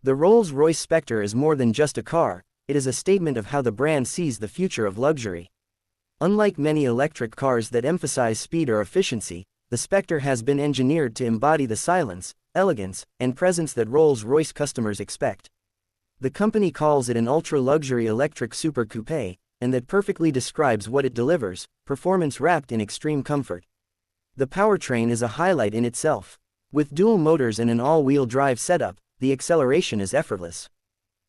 The Rolls-Royce Spectre is more than just a car, it is a statement of how the brand sees the future of luxury. Unlike many electric cars that emphasize speed or efficiency, the Spectre has been engineered to embody the silence, elegance, and presence that Rolls-Royce customers expect. The company calls it an ultra-luxury electric super coupe, and that perfectly describes what it delivers: performance wrapped in extreme comfort. The powertrain is a highlight in itself. With dual motors and an all-wheel drive setup, the acceleration is effortless.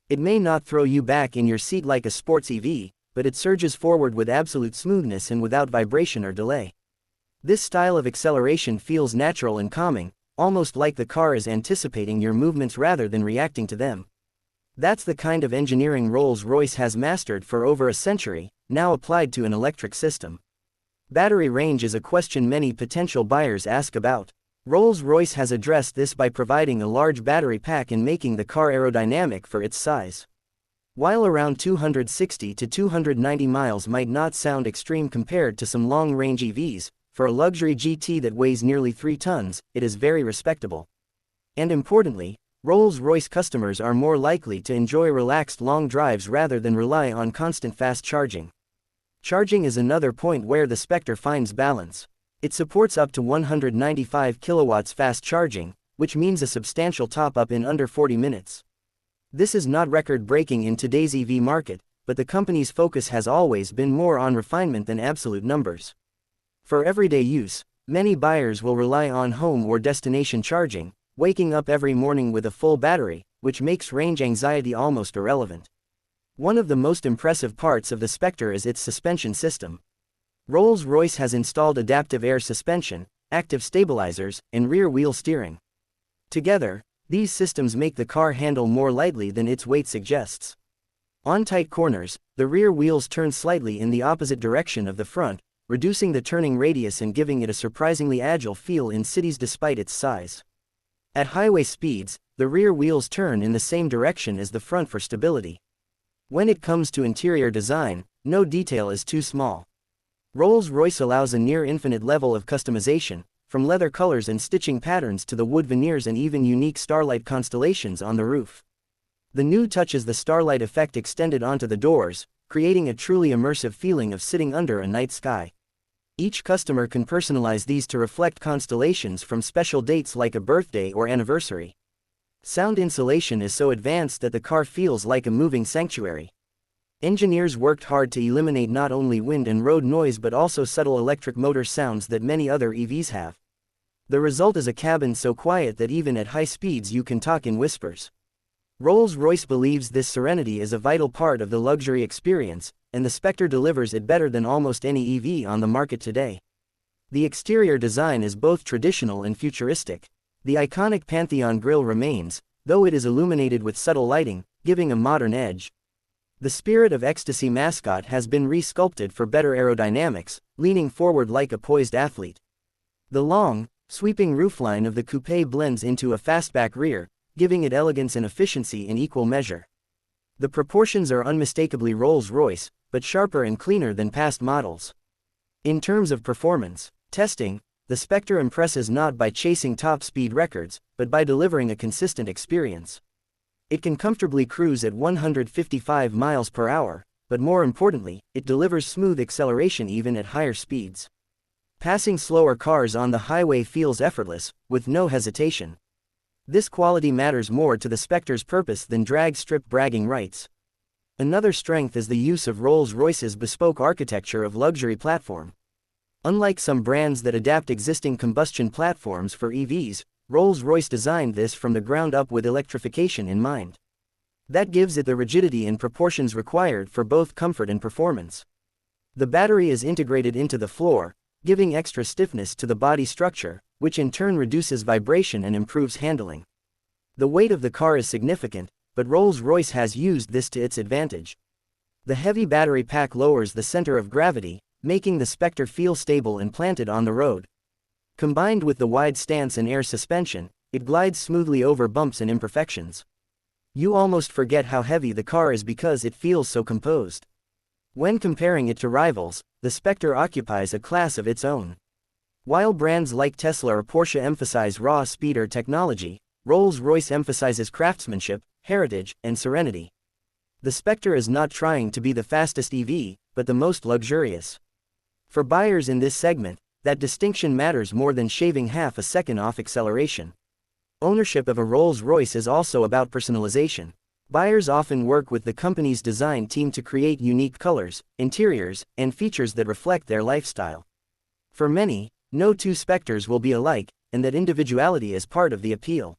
It may not throw you back in your seat like a sports EV, but it surges forward with absolute smoothness and without vibration or delay. This style of acceleration feels natural and calming, almost like the car is anticipating your movements rather than reacting to them. That's the kind of engineering Rolls-Royce has mastered for over a century, now applied to an electric system. Battery range is a question many potential buyers ask about. Rolls-Royce has addressed this by providing a large battery pack and making the car aerodynamic for its size. While around 260 to 290 miles might not sound extreme compared to some long-range EVs, for a luxury GT that weighs nearly 3 tons, it is very respectable. And importantly, Rolls-Royce customers are more likely to enjoy relaxed long drives rather than rely on constant fast charging. Charging is another point where the Spectre finds balance. It supports up to 195 kilowatts fast charging, which means a substantial top-up in under 40 minutes. This is not record-breaking in today's EV market, but the company's focus has always been more on refinement than absolute numbers. For everyday use, many buyers will rely on home or destination charging, waking up every morning with a full battery, which makes range anxiety almost irrelevant. One of the most impressive parts of the Spectre is its suspension system. Rolls-Royce has installed adaptive air suspension, active stabilizers, and rear-wheel steering. Together, these systems make the car handle more lightly than its weight suggests. On tight corners, the rear wheels turn slightly in the opposite direction of the front, reducing the turning radius and giving it a surprisingly agile feel in cities despite its size. At highway speeds, the rear wheels turn in the same direction as the front for stability. When it comes to interior design, no detail is too small. Rolls-Royce allows a near-infinite level of customization, from leather colors and stitching patterns to the wood veneers and even unique starlight constellations on the roof. The new touch is the starlight effect extended onto the doors, creating a truly immersive feeling of sitting under a night sky. Each customer can personalize these to reflect constellations from special dates like a birthday or anniversary. Sound insulation is so advanced that the car feels like a moving sanctuary. Engineers worked hard to eliminate not only wind and road noise but also subtle electric motor sounds that many other EVs have. The result is a cabin so quiet that even at high speeds you can talk in whispers. Rolls-Royce believes this serenity is a vital part of the luxury experience, and the Spectre delivers it better than almost any EV on the market today. The exterior design is both traditional and futuristic. The iconic Pantheon grille remains, though it is illuminated with subtle lighting, giving a modern edge. The Spirit of Ecstasy mascot has been re-sculpted for better aerodynamics, leaning forward like a poised athlete. The long, sweeping roofline of the coupe blends into a fastback rear, giving it elegance and efficiency in equal measure. The proportions are unmistakably Rolls-Royce, but sharper and cleaner than past models. In terms of performance testing, the Spectre impresses not by chasing top speed records, but by delivering a consistent experience. It can comfortably cruise at 155 miles per hour, but more importantly, it delivers smooth acceleration even at higher speeds. Passing slower cars on the highway feels effortless, with no hesitation. This quality matters more to the Spectre's purpose than drag strip bragging rights. Another strength is the use of Rolls-Royce's bespoke architecture of luxury platform. Unlike some brands that adapt existing combustion platforms for EVs, Rolls-Royce designed this from the ground up with electrification in mind. That gives it the rigidity and proportions required for both comfort and performance. The battery is integrated into the floor, giving extra stiffness to the body structure, which in turn reduces vibration and improves handling. The weight of the car is significant, but Rolls-Royce has used this to its advantage. The heavy battery pack lowers the center of gravity, making the Spectre feel stable and planted on the road. Combined with the wide stance and air suspension, it glides smoothly over bumps and imperfections. You almost forget how heavy the car is because it feels so composed. When comparing it to rivals, the Spectre occupies a class of its own. While brands like Tesla or Porsche emphasize raw speed or technology, Rolls-Royce emphasizes craftsmanship, heritage, and serenity. The Spectre is not trying to be the fastest EV, but the most luxurious. For buyers in this segment, that distinction matters more than shaving half a second off acceleration. Ownership of a Rolls-Royce is also about personalization. Buyers often work with the company's design team to create unique colors, interiors, and features that reflect their lifestyle. For many, no two Spectres will be alike, and that individuality is part of the appeal.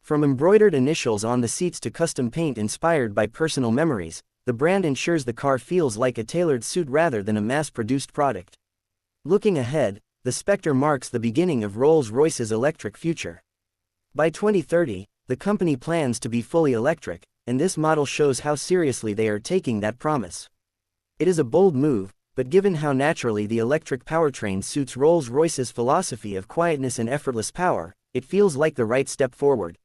From embroidered initials on the seats to custom paint inspired by personal memories, the brand ensures the car feels like a tailored suit rather than a mass-produced product. Looking ahead, the Spectre marks the beginning of Rolls-Royce's electric future. By 2030, the company plans to be fully electric, and this model shows how seriously they are taking that promise. It is a bold move, but given how naturally the electric powertrain suits Rolls-Royce's philosophy of quietness and effortless power, it feels like the right step forward.